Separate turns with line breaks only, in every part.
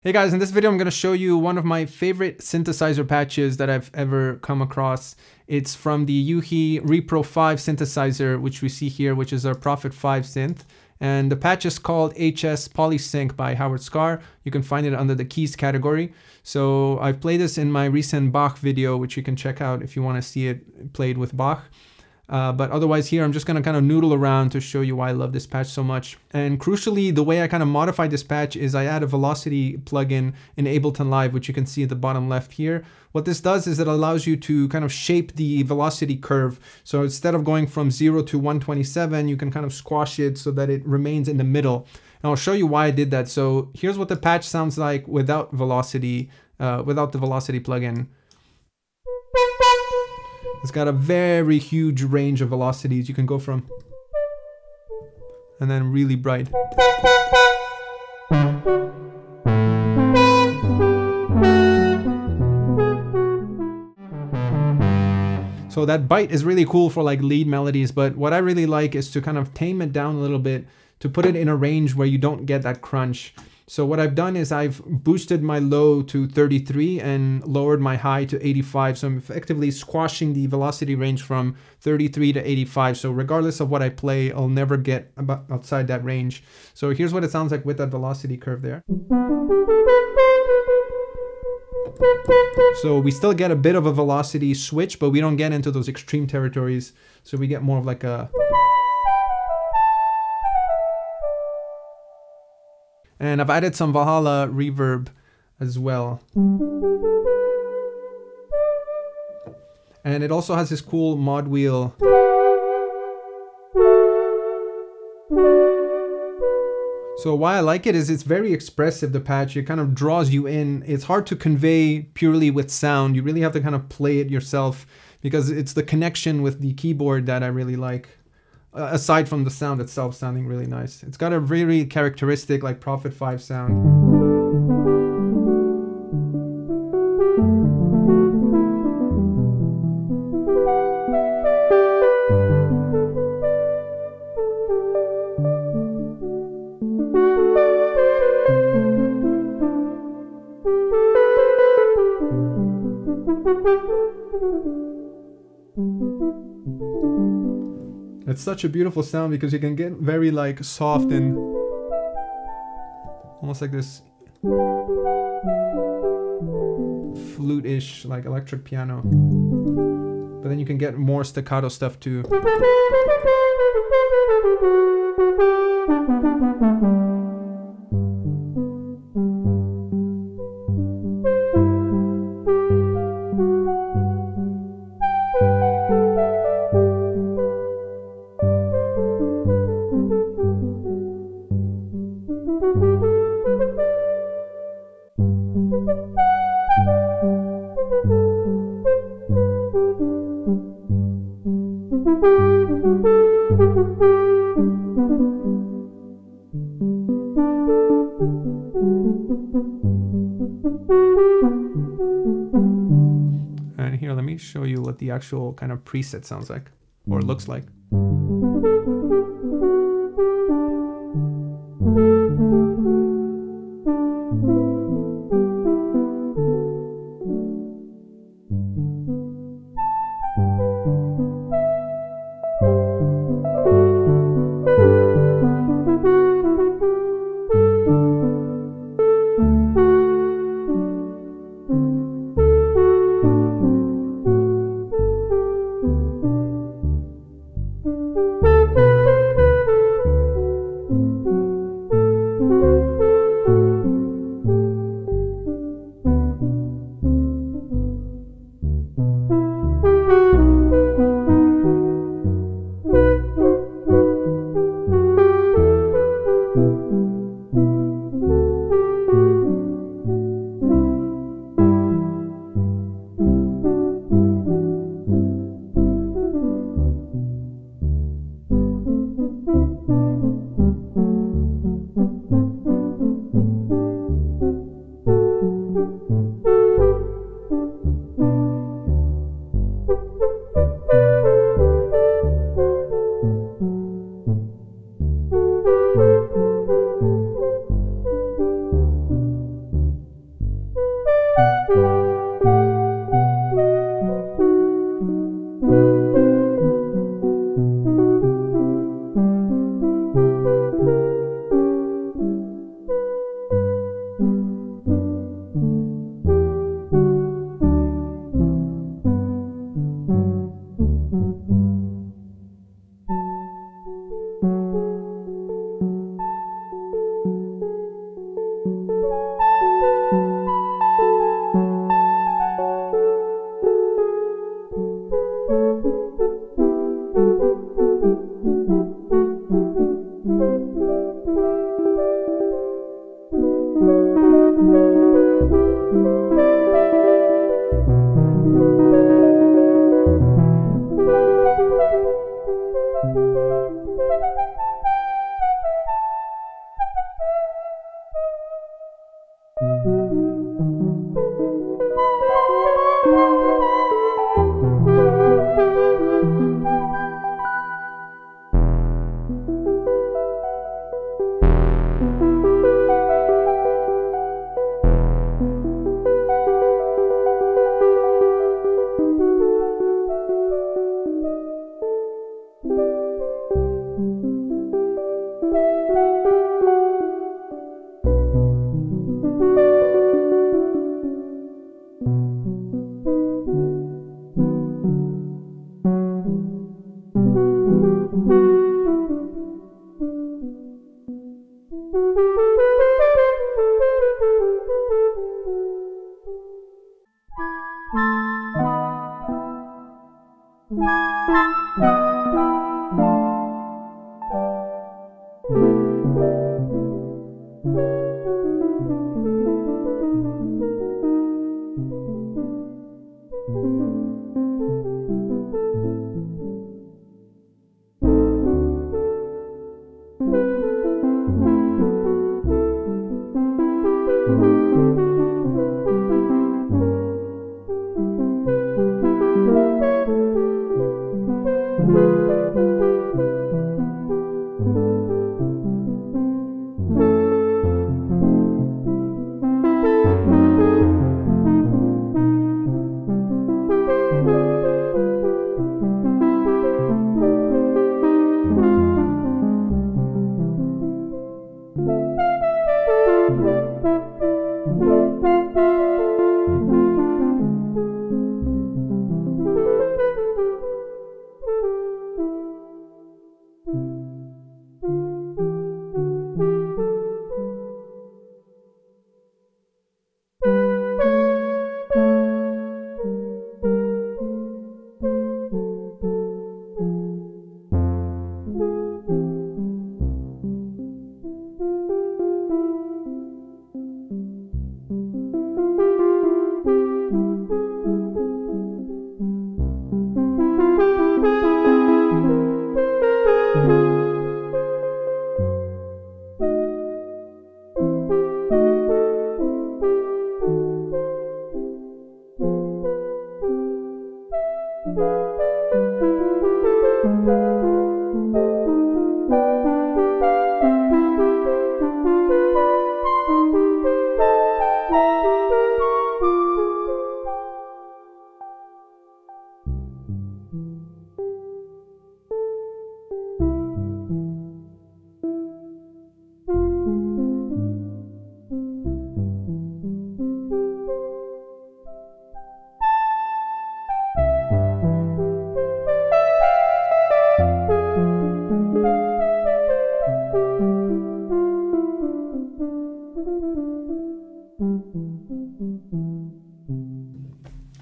Hey guys, in this video I'm going to show you one of my favorite synthesizer patches that I've ever come across. It's from the U-He Repro 5 synthesizer, which we see here, which is our Prophet 5 synth. And the patch is called HS Polysync by Howard Scar. You can find it under the keys category. So I've played this in my recent Bach video, which you can check out if you want to see it played with Bach. But otherwise here, I'm just going to kind of noodle around to show you why I love this patch so much. And crucially, the way I kind of modified this patch is I add a velocity plugin in Ableton Live, which you can see at the bottom left here. What this does is it allows you to kind of shape the velocity curve. So instead of going from 0 to 127, you can kind of squash it so that it remains in the middle. And I'll show you why I did that. So here's what the patch sounds like without velocity, without the velocity plugin. It's got a very huge range of velocities. You can go from, and then really bright. So that bite is really cool for like lead melodies, but what I really like is to kind of tame it down a little bit, to put it in a range where you don't get that crunch. So what I've done is I've boosted my low to 33 and lowered my high to 85. So I'm effectively squashing the velocity range from 33 to 85. So regardless of what I play, I'll never get outside that range. So here's what it sounds like with that velocity curve there. So we still get a bit of a velocity switch, but we don't get into those extreme territories. So we get more of like a... And I've added some Valhalla reverb as well. And it also has this cool mod wheel. So why I like it is it's very expressive, the patch. It kind of draws you in. It's hard to convey purely with sound. You really have to kind of play it yourself because it's the connection with the keyboard that I really like. Aside from the sound itself sounding really nice. It's got a very characteristic like Prophet 5 sound. It's such a beautiful sound because you can get very like soft and almost like this flute-ish, like electric piano. But then you can get more staccato stuff too. And here, let me show you what the actual kind of preset sounds like, or looks like.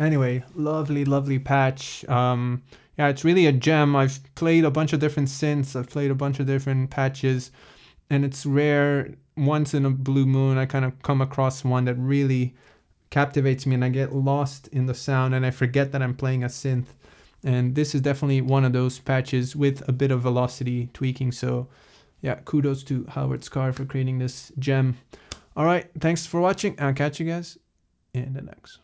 Anyway, lovely, lovely patch. Yeah, it's really a gem. I've played a bunch of different synths. I've played a bunch of different patches, and it's rare. Once in a blue moon, I kind of come across one that really captivates me, and I get lost in the sound, and I forget that I'm playing a synth. And this is definitely one of those patches with a bit of velocity tweaking. So yeah, kudos to Howard Scar for creating this gem. All right, thanks for watching. I'll catch you guys in the next.